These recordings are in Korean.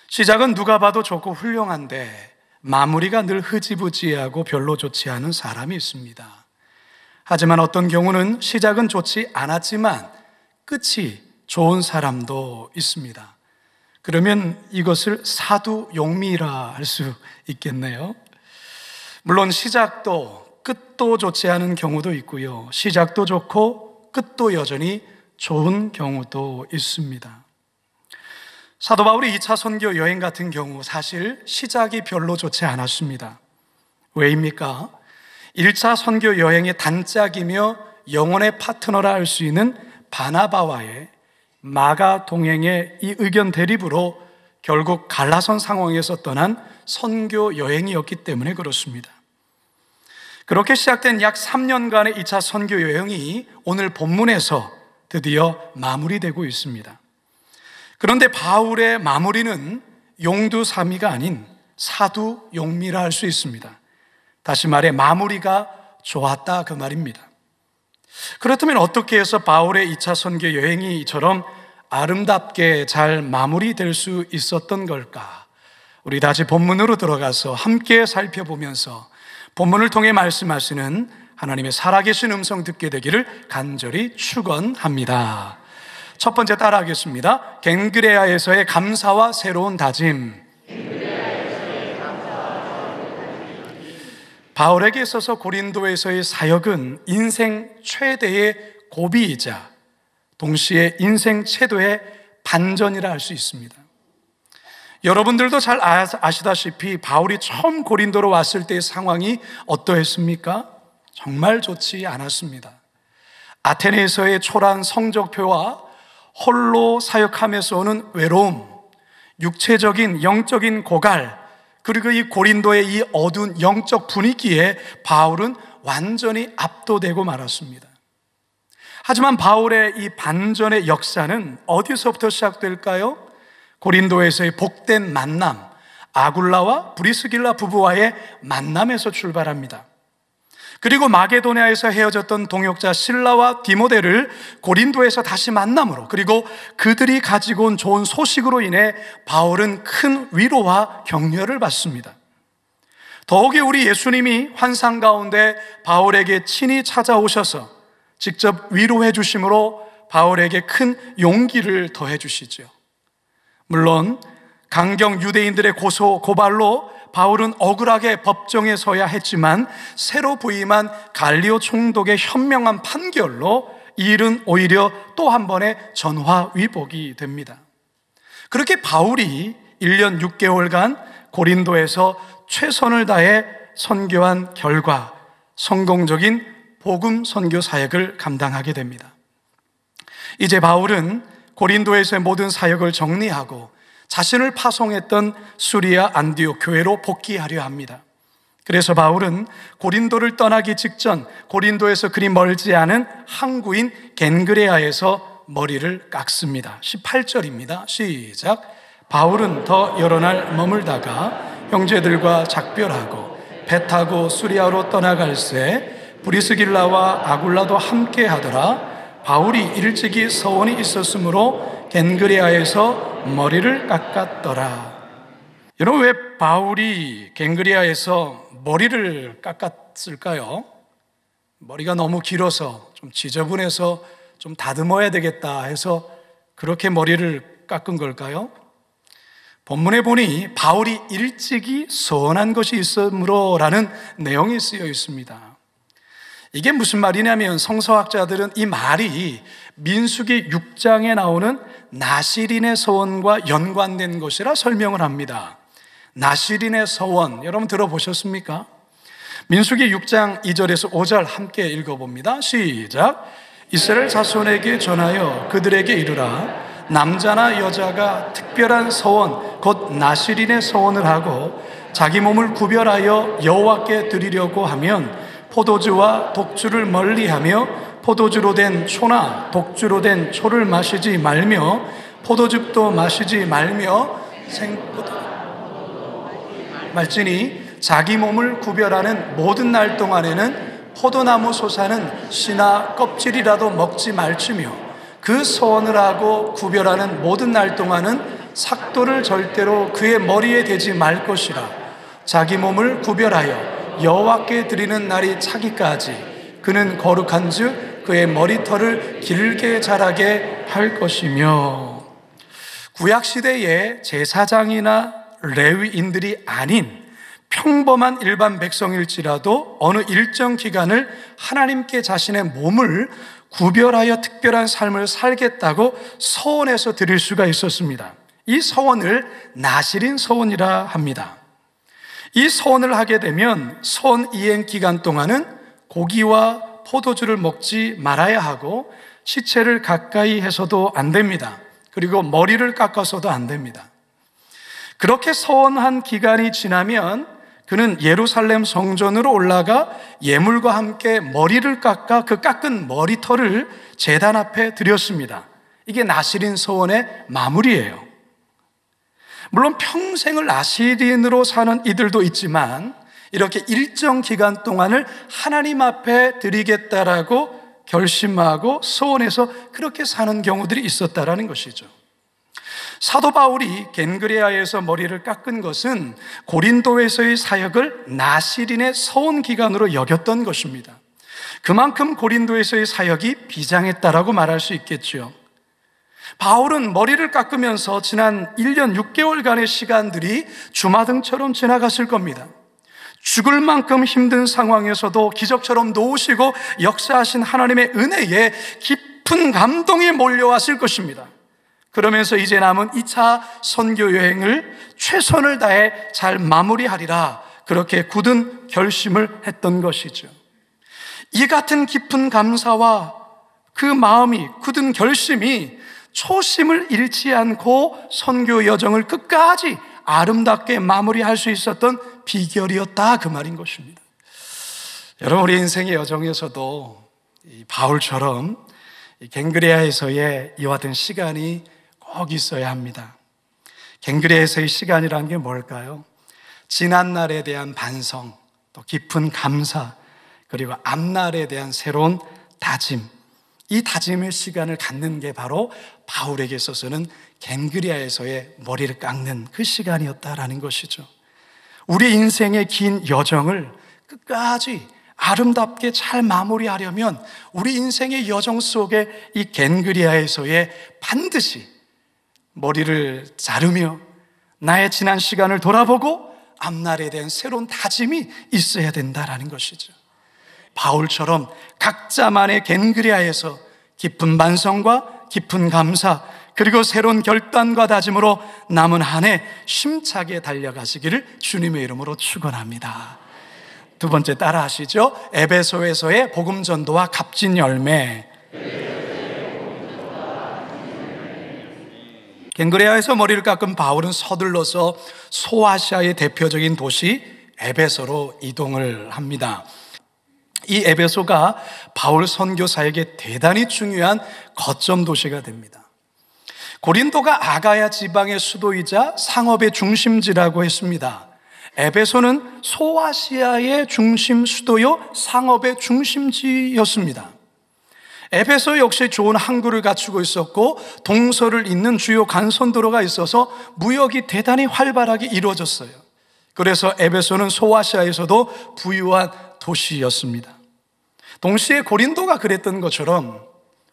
시작은 누가 봐도 좋고 훌륭한데 마무리가 늘 흐지부지하고 별로 좋지 않은 사람이 있습니다. 하지만 어떤 경우는 시작은 좋지 않았지만 끝이 좋은 사람도 있습니다. 그러면 이것을 사두용미라 할 수 있겠네요. 물론 시작도 끝도 좋지 않은 경우도 있고요, 시작도 좋고 끝도 여전히 좋은 경우도 있습니다. 사도 바울의 2차 선교 여행 같은 경우 사실 시작이 별로 좋지 않았습니다. 왜입니까? 1차 선교 여행의 단짝이며 영혼의 파트너라 할 수 있는 바나바와의 마가 동행의 이 의견 대립으로 결국 갈라선 상황에서 떠난 선교 여행이었기 때문에 그렇습니다. 그렇게 시작된 약 3년간의 2차 선교 여행이 오늘 본문에서 드디어 마무리되고 있습니다. 그런데 바울의 마무리는 용두사미가 아닌 사두용미라 할 수 있습니다. 다시 말해 마무리가 좋았다 그 말입니다. 그렇다면 어떻게 해서 바울의 2차 선교 여행이 이처럼 아름답게 잘 마무리될 수 있었던 걸까? 우리 다시 본문으로 들어가서 함께 살펴보면서 본문을 통해 말씀하시는 하나님의 살아계신 음성 듣게 되기를 간절히 축원합니다. 첫 번째 따라하겠습니다. 갱그레아에서의 감사와 새로운 다짐. 바울에게 있어서 고린도에서의 사역은 인생 최대의 고비이자 동시에 인생 최대의 반전이라 할 수 있습니다. 여러분들도 잘 아시다시피 바울이 처음 고린도로 왔을 때의 상황이 어떠했습니까? 정말 좋지 않았습니다. 아테네에서의 초라한 성적표와 홀로 사역하면서 오는 외로움, 육체적인 영적인 고갈, 그리고 이 고린도의 이 어두운 영적 분위기에 바울은 완전히 압도되고 말았습니다. 하지만 바울의 이 반전의 역사는 어디서부터 시작될까요? 고린도에서의 복된 만남, 아굴라와 브리스길라 부부와의 만남에서 출발합니다. 그리고 마게도냐에서 헤어졌던 동역자 실라와 디모데를 고린도에서 다시 만남으로, 그리고 그들이 가지고 온 좋은 소식으로 인해 바울은 큰 위로와 격려를 받습니다. 더욱이 우리 예수님이 환상 가운데 바울에게 친히 찾아오셔서 직접 위로해 주심으로 바울에게 큰 용기를 더해 주시죠. 물론 강경 유대인들의 고발로 바울은 억울하게 법정에 서야 했지만 새로 부임한 갈리오 총독의 현명한 판결로 이 일은 오히려 또 한 번의 전화위복이 됩니다. 그렇게 바울이 1년 6개월간 고린도에서 최선을 다해 선교한 결과 성공적인 복음 선교 사역을 감당하게 됩니다. 이제 바울은 고린도에서의 모든 사역을 정리하고 자신을 파송했던 수리아 안디옥 교회로 복귀하려 합니다. 그래서 바울은 고린도를 떠나기 직전 고린도에서 그리 멀지 않은 항구인 겐그레아에서 머리를 깎습니다. 18절입니다. 시작. 바울은 더 여러 날 머물다가 형제들과 작별하고 배 타고 수리아로 떠나갈새 브리스길라와 아굴라도 함께 하더라. 바울이 일찍이 서원이 있었으므로 겐그레아에서 머리를 깎았더라. 여러분, 왜 바울이 겐그레아에서 머리를 깎았을까요? 머리가 너무 길어서 좀 지저분해서 좀 다듬어야 되겠다 해서 그렇게 머리를 깎은 걸까요? 본문에 보니 바울이 일찍이 서원한 것이 있으므로 라는 내용이 쓰여 있습니다. 이게 무슨 말이냐면 성서학자들은 이 말이 민수기 6장에 나오는 나실인의 서원과 연관된 것이라 설명을 합니다. 나실인의 서원, 여러분 들어보셨습니까? 민수기 6장 2절에서 5절 함께 읽어봅니다. 시작. 이스라엘 자손에게 전하여 그들에게 이르라. 남자나 여자가 특별한 서원 곧 나실인의 서원을 하고 자기 몸을 구별하여 여호와께 드리려고 하면 포도주와 독주를 멀리하며 포도주로 된 초나 독주로 된 초를 마시지 말며 포도즙도 마시지 말며 말지니 자기 몸을 구별하는 모든 날 동안에는 포도나무 솟아는 씨나 껍질이라도 먹지 말지며 그 서원을 하고 구별하는 모든 날 동안은 삭도를 절대로 그의 머리에 대지 말 것이라. 자기 몸을 구별하여 여호와께 드리는 날이 차기까지 그는 거룩한즉 그의 머리털을 길게 자라게 할 것이며. 구약 시대에 제사장이나 레위인들이 아닌 평범한 일반 백성일지라도 어느 일정 기간을 하나님께 자신의 몸을 구별하여 특별한 삶을 살겠다고 서원해서 드릴 수가 있었습니다. 이 서원을 나실인 서원이라 합니다. 이 서원을 하게 되면 서원 이행 기간 동안은 고기와 포도주를 먹지 말아야 하고 시체를 가까이 해서도 안 됩니다. 그리고 머리를 깎아서도 안 됩니다. 그렇게 서원한 기간이 지나면 그는 예루살렘 성전으로 올라가 예물과 함께 머리를 깎아 그 깎은 머리털을 제단 앞에 드렸습니다. 이게 나실인 서원의 마무리예요. 물론 평생을 나실인으로 사는 이들도 있지만 이렇게 일정 기간 동안을 하나님 앞에 드리겠다라고 결심하고 서원해서 그렇게 사는 경우들이 있었다라는 것이죠. 사도 바울이 겐그레아에서 머리를 깎은 것은 고린도에서의 사역을 나실인의 서원 기간으로 여겼던 것입니다. 그만큼 고린도에서의 사역이 비장했다라고 말할 수 있겠죠. 바울은 머리를 깎으면서 지난 1년 6개월간의 시간들이 주마등처럼 지나갔을 겁니다. 죽을 만큼 힘든 상황에서도 기적처럼 도우시고 역사하신 하나님의 은혜에 깊은 감동이 몰려왔을 것입니다. 그러면서 이제 남은 2차 선교 여행을 최선을 다해 잘 마무리하리라, 그렇게 굳은 결심을 했던 것이죠. 이 같은 깊은 감사와 그 마음이, 굳은 결심이 초심을 잃지 않고 선교 여정을 끝까지 아름답게 마무리할 수 있었던 비결이었다, 그 말인 것입니다. 여러분, 우리 인생의 여정에서도 이 바울처럼 이 겐그레아에서의 이와 같은 시간이 꼭 있어야 합니다. 겐그레아에서의 시간이라는 게 뭘까요? 지난날에 대한 반성, 또 깊은 감사, 그리고 앞날에 대한 새로운 다짐, 이 다짐의 시간을 갖는 게 바로 바울에게 있어서는 겐그레아에서의 머리를 깎는 그 시간이었다라는 것이죠. 우리 인생의 긴 여정을 끝까지 아름답게 잘 마무리하려면 우리 인생의 여정 속에 이 겐그레아에서의 반드시 머리를 자르며 나의 지난 시간을 돌아보고 앞날에 대한 새로운 다짐이 있어야 된다라는 것이죠. 바울처럼 각자만의 겐그레아에서 깊은 반성과 깊은 감사, 그리고 새로운 결단과 다짐으로 남은 한 해 힘차게 달려가시기를 주님의 이름으로 축원합니다. 두 번째, 따라 하시죠. 에베소에서의 복음 전도와 값진 열매. 겐그레아에서 머리를 깎은 바울은 서둘러서 소아시아의 대표적인 도시 에베소로 이동을 합니다. 이 에베소가 바울 선교사에게 대단히 중요한 거점 도시가 됩니다. 고린도가 아가야 지방의 수도이자 상업의 중심지라고 했습니다. 에베소는 소아시아의 중심 수도요, 상업의 중심지였습니다. 에베소 역시 좋은 항구를 갖추고 있었고 동서를 잇는 주요 간선도로가 있어서 무역이 대단히 활발하게 이루어졌어요. 그래서 에베소는 소아시아에서도 부유한 도시였습니다. 동시에 고린도가 그랬던 것처럼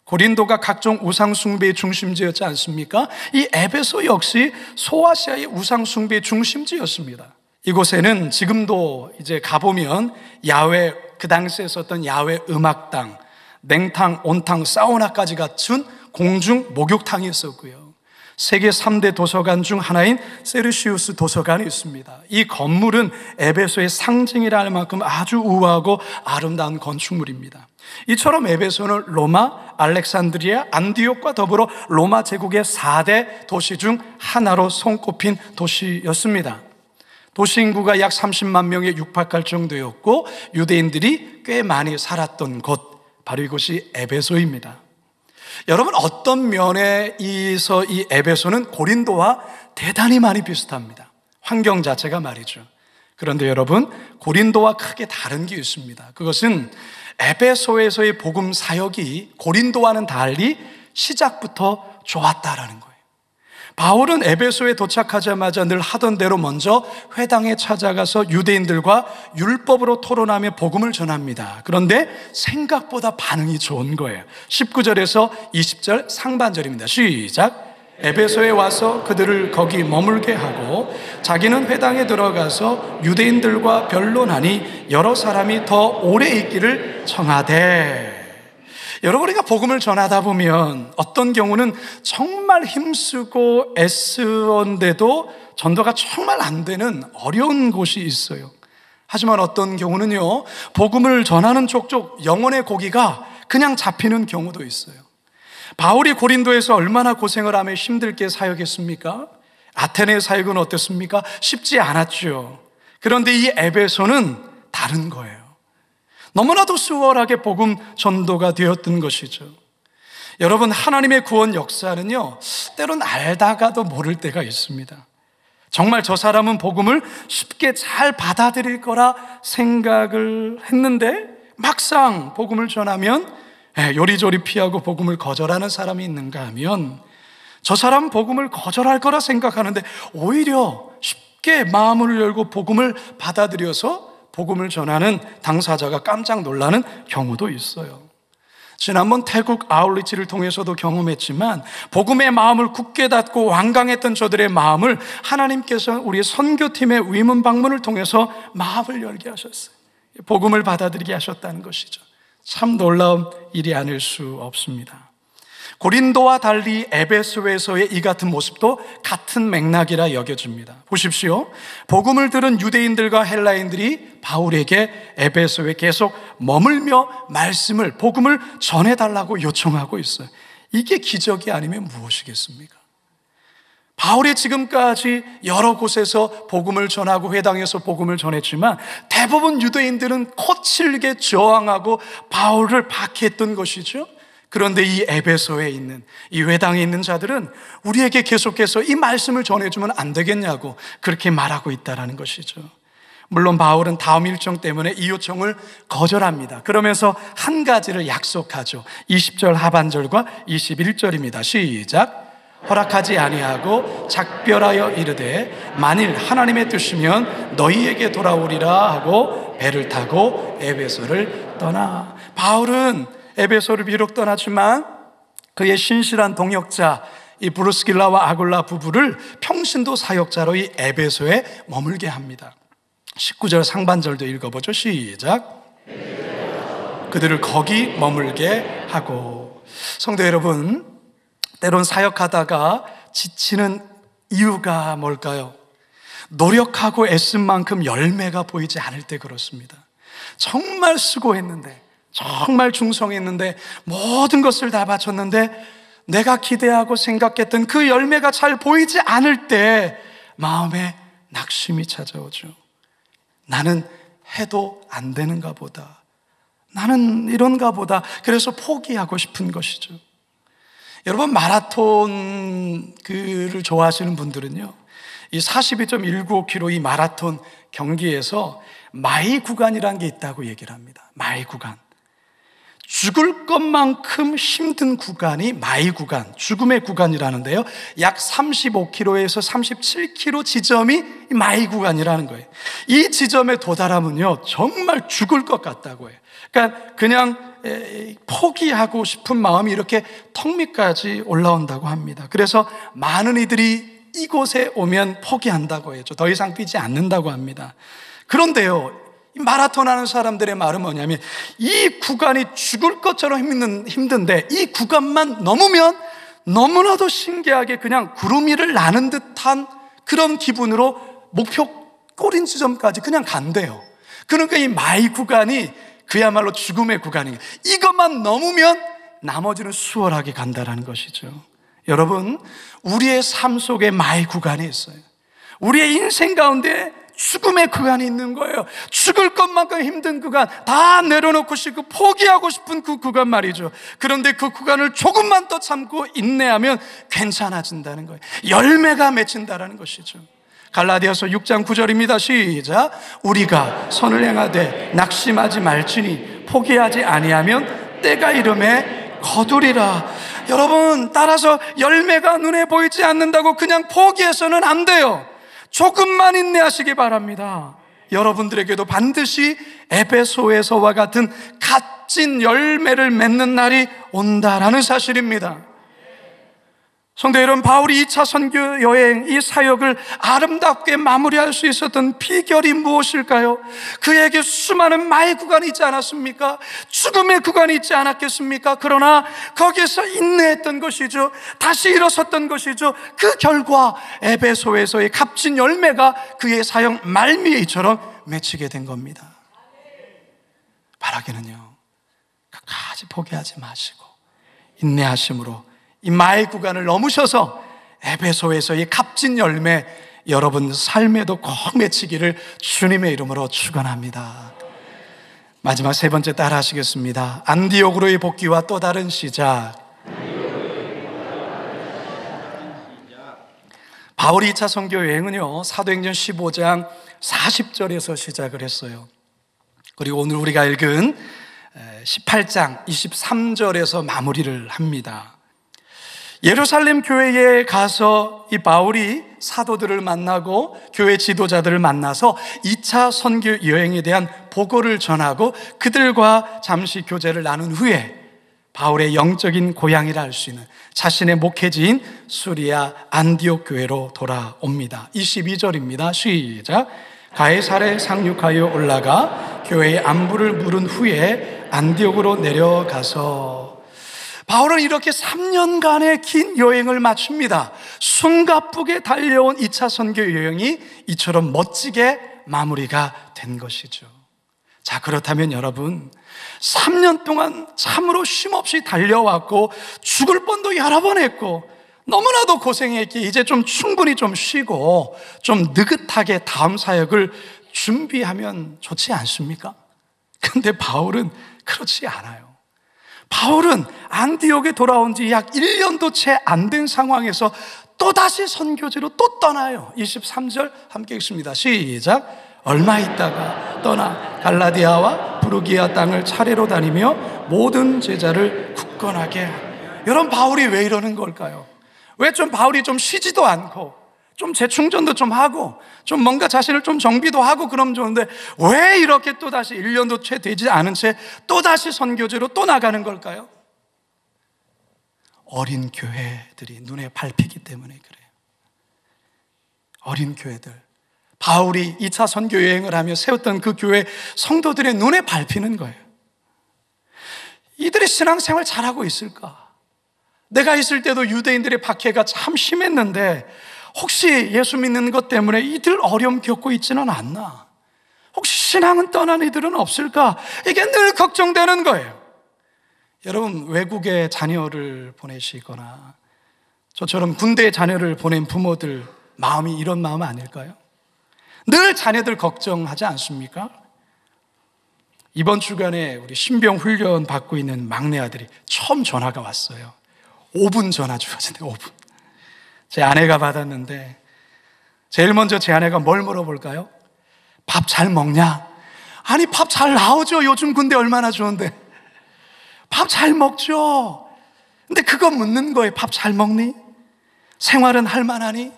고린도가 각종 우상숭배의 중심지였지 않습니까? 이 에베소 역시 소아시아의 우상숭배의 중심지였습니다. 이곳에는 지금도 이제 가보면 야외, 그 당시에 썼던 야외 음악당, 냉탕, 온탕, 사우나까지 갖춘 공중 목욕탕이 있었고요. 세계 3대 도서관 중 하나인 세르시우스 도서관이 있습니다. 이 건물은 에베소의 상징이라 할 만큼 아주 우아하고 아름다운 건축물입니다. 이처럼 에베소는 로마, 알렉산드리아, 안디옥과 더불어 로마 제국의 4대 도시 중 하나로 손꼽힌 도시였습니다. 도시 인구가 약 30만 명에 육박할 정도였고 유대인들이 꽤 많이 살았던 곳, 바로 이곳이 에베소입니다. 여러분, 어떤 면에서 이 에베소는 고린도와 대단히 많이 비슷합니다. 환경 자체가 말이죠. 그런데 여러분, 고린도와 크게 다른 게 있습니다. 그것은 에베소에서의 복음 사역이 고린도와는 달리 시작부터 좋았다라는 거예요. 바울은 에베소에 도착하자마자 늘 하던 대로 먼저 회당에 찾아가서 유대인들과 율법으로 토론하며 복음을 전합니다. 그런데 생각보다 반응이 좋은 거예요. 19절에서 20절 상반절입니다. 시작. 에베소에 와서 그들을 거기 머물게 하고 자기는 회당에 들어가서 유대인들과 변론하니 여러 사람이 더 오래 있기를 청하되. 여러분, 우리가 복음을 전하다 보면 어떤 경우는 정말 힘쓰고 애쓰는데도 전도가 정말 안 되는 어려운 곳이 있어요. 하지만 어떤 경우는요, 복음을 전하는 족족 영혼의 고기가 그냥 잡히는 경우도 있어요. 바울이 고린도에서 얼마나 고생을 하며 힘들게 사역했습니까? 아테네 사역은 어땠습니까? 쉽지 않았죠. 그런데 이 에베소는 다른 거예요. 너무나도 수월하게 복음 전도가 되었던 것이죠. 여러분, 하나님의 구원 역사는요, 때론 알다가도 모를 때가 있습니다. 정말 저 사람은 복음을 쉽게 잘 받아들일 거라 생각을 했는데 막상 복음을 전하면 요리조리 피하고 복음을 거절하는 사람이 있는가 하면 저 사람 복음을 거절할 거라 생각하는데 오히려 쉽게 마음을 열고 복음을 받아들여서 복음을 전하는 당사자가 깜짝 놀라는 경우도 있어요. 지난번 태국 아울리치를 통해서도 경험했지만 복음의 마음을 굳게 닫고 완강했던 저들의 마음을 하나님께서 우리 선교팀의 위문 방문을 통해서 마음을 열게 하셨어요. 복음을 받아들이게 하셨다는 것이죠. 참 놀라운 일이 아닐 수 없습니다. 고린도와 달리 에베소에서의 이 같은 모습도 같은 맥락이라 여겨집니다. 보십시오. 복음을 들은 유대인들과 헬라인들이 바울에게 에베소에 계속 머물며 말씀을, 복음을 전해달라고 요청하고 있어요. 이게 기적이 아니면 무엇이겠습니까? 바울이 지금까지 여러 곳에서 복음을 전하고 회당에서 복음을 전했지만 대부분 유대인들은 거칠게 저항하고 바울을 박해했던 것이죠. 그런데 이 에베소에 있는, 이 회당에 있는 자들은 우리에게 계속해서 이 말씀을 전해주면 안 되겠냐고 그렇게 말하고 있다는 것이죠. 물론 바울은 다음 일정 때문에 이 요청을 거절합니다. 그러면서 한 가지를 약속하죠. 20절 하반절과 21절입니다. 시작. 허락하지 아니하고 작별하여 이르되 만일 하나님의 뜻이면 너희에게 돌아오리라 하고 배를 타고 에베소를 떠나. 바울은 에베소를 비록 떠났지만 그의 신실한 동역자 이 브루스길라와 아굴라 부부를 평신도 사역자로 이 에베소에 머물게 합니다. 19절 상반절도 읽어보죠. 시작. 그들을 거기 머물게 하고. 성도 여러분, 때론 사역하다가 지치는 이유가 뭘까요? 노력하고 애쓴 만큼 열매가 보이지 않을 때 그렇습니다. 정말 수고했는데, 정말 충성했는데, 모든 것을 다 바쳤는데 내가 기대하고 생각했던 그 열매가 잘 보이지 않을 때 마음에 낙심이 찾아오죠. 나는 해도 안 되는가 보다, 나는 이런가 보다. 그래서 포기하고 싶은 것이죠. 여러분, 마라톤을 좋아하시는 분들은요, 이 42.195km 이 마라톤 경기에서 마일 구간이라는 게 있다고 얘기를 합니다. 마일 구간. 죽을 것만큼 힘든 구간이 마일 구간, 죽음의 구간이라는데요, 약 35km에서 37km 지점이 마일 구간이라는 거예요. 이 지점에 도달하면요 정말 죽을 것 같다고 해요. 그러니까 그냥 포기하고 싶은 마음이 이렇게 턱 밑까지 올라온다고 합니다. 그래서 많은 이들이 이곳에 오면 포기한다고 해요. 더 이상 뛰지 않는다고 합니다. 그런데요, 마라톤 하는 사람들의 말은 뭐냐면 이 구간이 죽을 것처럼 힘든데 이 구간만 넘으면 너무나도 신기하게 그냥 구름 위를 나는 듯한 그런 기분으로 목표 꼬린 지점까지 그냥 간대요. 그러니까 이 마일 구간이 그야말로 죽음의 구간이에요. 이것만 넘으면 나머지는 수월하게 간다는 것이죠. 여러분, 우리의 삶 속에 마일 구간이 있어요. 우리의 인생 가운데 죽음의 구간이 있는 거예요. 죽을 것만큼 힘든 구간, 다 내려놓고 싶고 포기하고 싶은 그 구간 말이죠. 그런데 그 구간을 조금만 더 참고 인내하면 괜찮아진다는 거예요. 열매가 맺힌다는 것이죠. 갈라디아서 6장 9절입니다. 시작. 우리가 선을 행하되 낙심하지 말지니 포기하지 아니하면 때가 이름에 거두리라. 여러분, 따라서 열매가 눈에 보이지 않는다고 그냥 포기해서는 안 돼요. 조금만 인내하시기 바랍니다. 여러분들에게도 반드시 에베소에서와 같은 값진 열매를 맺는 날이 온다라는 사실입니다. 성도 여러분, 바울이 2차 선교 여행, 이 사역을 아름답게 마무리할 수 있었던 비결이 무엇일까요? 그에게 수많은 마의 구간이 있지 않았습니까? 죽음의 구간이 있지 않았겠습니까? 그러나 거기서 인내했던 것이죠. 다시 일어섰던 것이죠. 그 결과 에베소에서의 값진 열매가 그의 사역 말미에이처럼 맺히게 된 겁니다. 바라기는요, 끝까지 포기하지 마시고 인내하심으로 이 마의 구간을 넘으셔서 에베소에서의 값진 열매 여러분 삶에도 꼭 맺히기를 주님의 이름으로 축원합니다. 마지막 세 번째 따라 하시겠습니다. 안디옥으로의 복귀와 또 다른 시작. 바울이 2차 선교 여행은요, 사도행전 15장 40절에서 시작을 했어요. 그리고 오늘 우리가 읽은 18장 23절에서 마무리를 합니다. 예루살렘 교회에 가서 이 바울이 사도들을 만나고 교회 지도자들을 만나서 2차 선교 여행에 대한 보고를 전하고 그들과 잠시 교제를 나눈 후에 바울의 영적인 고향이라 할 수 있는 자신의 목회지인 수리아 안디옥 교회로 돌아옵니다. 22절입니다. 시작. 가이사랴에 상륙하여 올라가 교회의 안부를 물은 후에 안디옥으로 내려가서 바울은 이렇게 3년간의 긴 여행을 마칩니다. 숨가쁘게 달려온 2차 선교 여행이 이처럼 멋지게 마무리가 된 것이죠. 자, 그렇다면 여러분, 3년 동안 참으로 쉼없이 달려왔고 죽을 뻔도 여러 번 했고 너무나도 고생했기에 이제 좀 충분히 좀 쉬고 좀 느긋하게 다음 사역을 준비하면 좋지 않습니까? 근데 바울은 그렇지 않아요. 바울은 안디옥에 돌아온 지 약 1년도 채 안 된 상황에서 또다시 선교지로 또 떠나요. 23절 함께 읽습니다. 시작. 얼마 있다가 떠나 갈라디아와 부르기아 땅을 차례로 다니며 모든 제자를 굳건하게. 여러분, 바울이 왜 이러는 걸까요? 왜 좀 바울이 좀 쉬지도 않고 좀 재충전도 좀 하고 좀 뭔가 자신을 좀 정비도 하고 그러면 좋은데 왜 이렇게 또다시 1년도 채 되지 않은 채 또다시 선교지로 또 나가는 걸까요? 어린 교회들이 눈에 밟히기 때문에 그래요. 어린 교회들, 바울이 2차 선교 여행을 하며 세웠던 그 교회 성도들의 눈에 밟히는 거예요. 이들이 신앙생활 잘하고 있을까? 내가 있을 때도 유대인들의 박해가 참 심했는데 혹시 예수 믿는 것 때문에 이들 어려움 겪고 있지는 않나? 혹시 신앙은 떠난 이들은 없을까? 이게 늘 걱정되는 거예요. 여러분, 외국에 자녀를 보내시거나 저처럼 군대에 자녀를 보낸 부모들 마음이 이런 마음 아닐까요? 늘 자녀들 걱정하지 않습니까? 이번 주간에 우리 신병 훈련 받고 있는 막내 아들이 처음 전화가 왔어요. 5분 전화 주어진대. 5분. 제 아내가 받았는데 제일 먼저 제 아내가 뭘 물어볼까요? 밥 잘 먹냐? 아니, 밥 잘 나오죠. 요즘 군대 얼마나 좋은데. 밥 잘 먹죠. 근데 그거 묻는 거예요. 밥 잘 먹니? 생활은 할 만하니?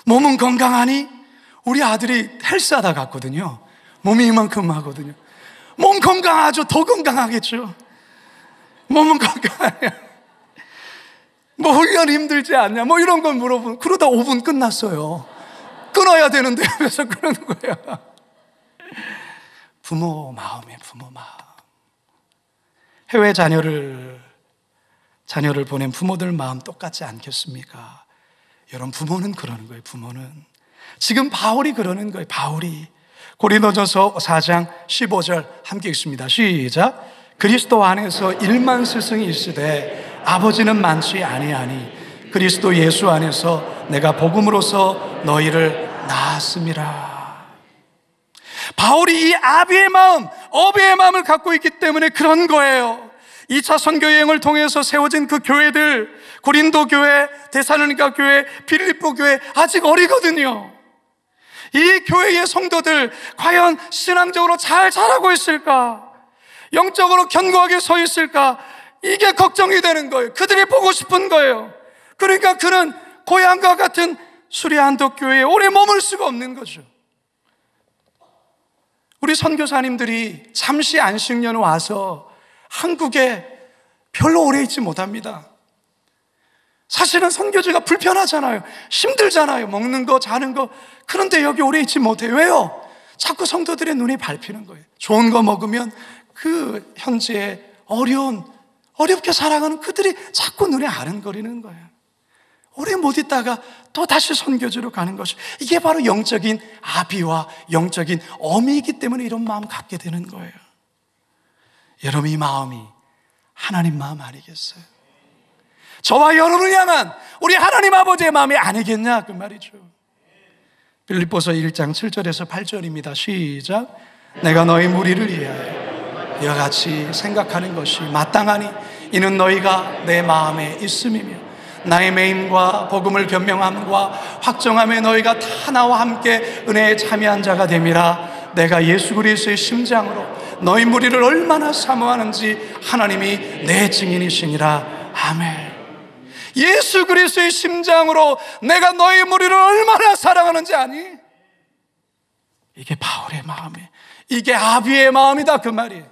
몸은 건강하니? 우리 아들이 헬스하다 갔거든요. 몸이 이만큼 하거든요. 몸 건강하죠. 더 건강하겠죠. 몸은 건강해요. 뭐 훈련 힘들지 않냐? 뭐 이런 걸 물어보면 그러다 5분 끝났어요. 끊어야 되는데 그래서 그러는 거야. 부모 마음이에요. 부모 마음. 해외 자녀를 보낸 부모들 마음 똑같지 않겠습니까? 여러분, 부모는 그러는 거예요. 부모는 지금 바울이 그러는 거예요. 바울이 고린도전서 4장 15절 함께 읽습니다. 시작. 그리스도 안에서 1만 스승이 있으되 아버지는 많지 아니하니 그리스도 예수 안에서 내가 복음으로써 너희를 낳았음이라. 바울이 이 아비의 마음, 어비의 마음을 갖고 있기 때문에 그런 거예요. 2차 선교 여행을 통해서 세워진 그 교회들, 고린도 교회, 데살로니가 교회, 빌립보 교회 아직 어리거든요. 이 교회의 성도들 과연 신앙적으로 잘 자라고 있을까? 영적으로 견고하게 서 있을까? 이게 걱정이 되는 거예요. 그들이 보고 싶은 거예요. 그러니까 그는 고향과 같은 수리한독교회에 오래 머물 수가 없는 거죠. 우리 선교사님들이 잠시 안식년 와서 한국에 별로 오래 있지 못합니다. 사실은 선교지가 불편하잖아요. 힘들잖아요. 먹는 거, 자는 거. 그런데 여기 오래 있지 못해요. 왜요? 자꾸 성도들의 눈이 밟히는 거예요. 좋은 거 먹으면 그 현재의 어렵게 살아가는 그들이 자꾸 눈에 아른거리는 거예요. 오래 못 있다가 또 다시 선교지로 가는 것이, 이게 바로 영적인 아비와 영적인 어미이기 때문에 이런 마음 갖게 되는 거예요. 여러분, 이 마음이 하나님 마음 아니겠어요? 저와 여러분을 향한 우리 하나님 아버지의 마음이 아니겠냐, 그 말이죠. 빌립보서 1장 7절에서 8절입니다. 시작. 내가 너희 무리를 위하여 이와 같이 생각하는 것이 마땅하니 이는 너희가 내 마음에 있음이며 나의 매임과 복음을 변명함과 확정함에 너희가 다 나와 함께 은혜에 참여한 자가 됨이라. 내가 예수 그리스도의 심장으로 너희 무리를 얼마나 사모하는지 하나님이 내 증인이시니라. 아멘. 예수 그리스도의 심장으로 내가 너희 무리를 얼마나 사랑하는지 아니? 이게 바울의 마음이에요. 이게 아비의 마음이다, 그 말이에요.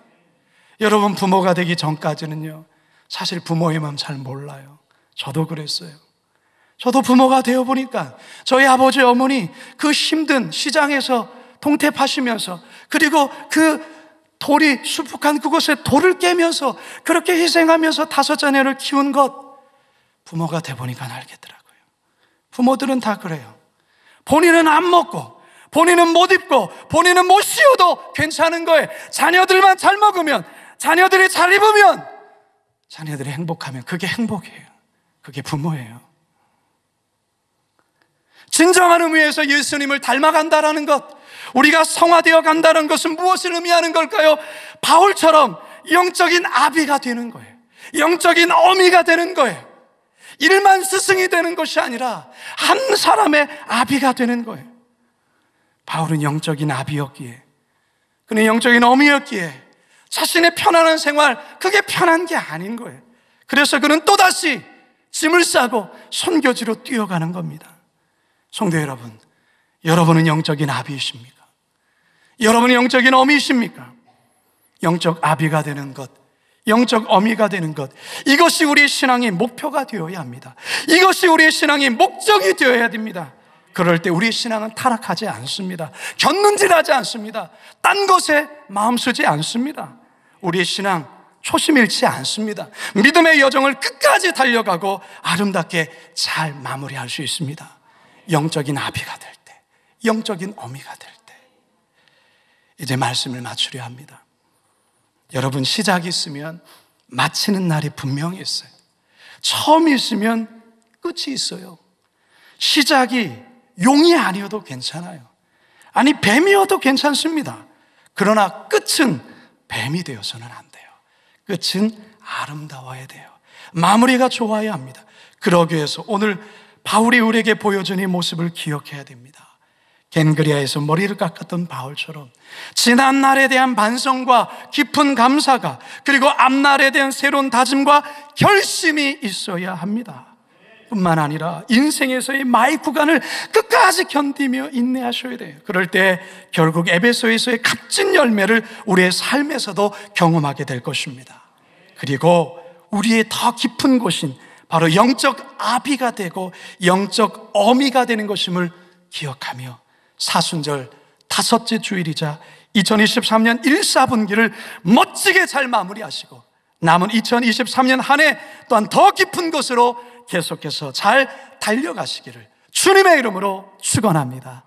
여러분, 부모가 되기 전까지는요, 사실 부모의 마음 잘 몰라요. 저도 그랬어요. 저도 부모가 되어 보니까 저희 아버지 어머니 그 힘든 시장에서 동태 파시면서, 그리고 그 돌이 수북한 그곳에 돌을 깨면서 그렇게 희생하면서 5 자녀를 키운 것, 부모가 돼 보니까 알겠더라고요. 부모들은 다 그래요. 본인은 안 먹고 본인은 못 입고 본인은 못 씌워도 괜찮은 거예요. 자녀들만 잘 먹으면, 자녀들이 잘 입으면, 자녀들이 행복하면 그게 행복이에요. 그게 부모예요. 진정한 의미에서 예수님을 닮아간다라는 것, 우리가 성화되어 간다는 것은 무엇을 의미하는 걸까요? 바울처럼 영적인 아비가 되는 거예요. 영적인 어미가 되는 거예요. 일만 스승이 되는 것이 아니라 한 사람의 아비가 되는 거예요. 바울은 영적인 아비였기에, 그는 영적인 어미였기에 자신의 편안한 생활, 그게 편한 게 아닌 거예요. 그래서 그는 또다시 짐을 싸고 선교지로 뛰어가는 겁니다. 성도 여러분, 여러분은 영적인 아비이십니까? 여러분은 영적인 어미이십니까? 영적 아비가 되는 것, 영적 어미가 되는 것, 이것이 우리의 신앙의 목표가 되어야 합니다. 이것이 우리의 신앙의 목적이 되어야 됩니다. 그럴 때 우리의 신앙은 타락하지 않습니다. 곁눈질하지 않습니다. 딴 것에 마음 쓰지 않습니다. 우리의 신앙 초심 잃지 않습니다. 믿음의 여정을 끝까지 달려가고 아름답게 잘 마무리할 수 있습니다. 영적인 아비가 될 때, 영적인 어미가 될 때. 이제 말씀을 마치려 합니다. 여러분, 시작이 있으면 마치는 날이 분명히 있어요. 처음이 있으면 끝이 있어요. 시작이 용이 아니어도 괜찮아요. 아니, 뱀이어도 괜찮습니다. 그러나 끝은 뱀이 되어서는 안 돼요. 끝은 아름다워야 돼요. 마무리가 좋아야 합니다. 그러기 위해서 오늘 바울이 우리에게 보여준 이 모습을 기억해야 됩니다. 겐그리아에서 머리를 깎았던 바울처럼 지난 날에 대한 반성과 깊은 감사가, 그리고 앞날에 대한 새로운 다짐과 결심이 있어야 합니다. 뿐만 아니라 인생에서의 마이 구간을 끝까지 견디며 인내하셔야 돼요. 그럴 때 결국 에베소에서의 값진 열매를 우리의 삶에서도 경험하게 될 것입니다. 그리고 우리의 더 깊은 곳인 바로 영적 아비가 되고 영적 어미가 되는 것임을 기억하며 사순절 5째 주일이자 2023년 1, 4분기를 멋지게 잘 마무리하시고 남은 2023년 한 해 또한 더 깊은 곳으로 계속해서 잘 달려가시기를 주님의 이름으로 축원합니다.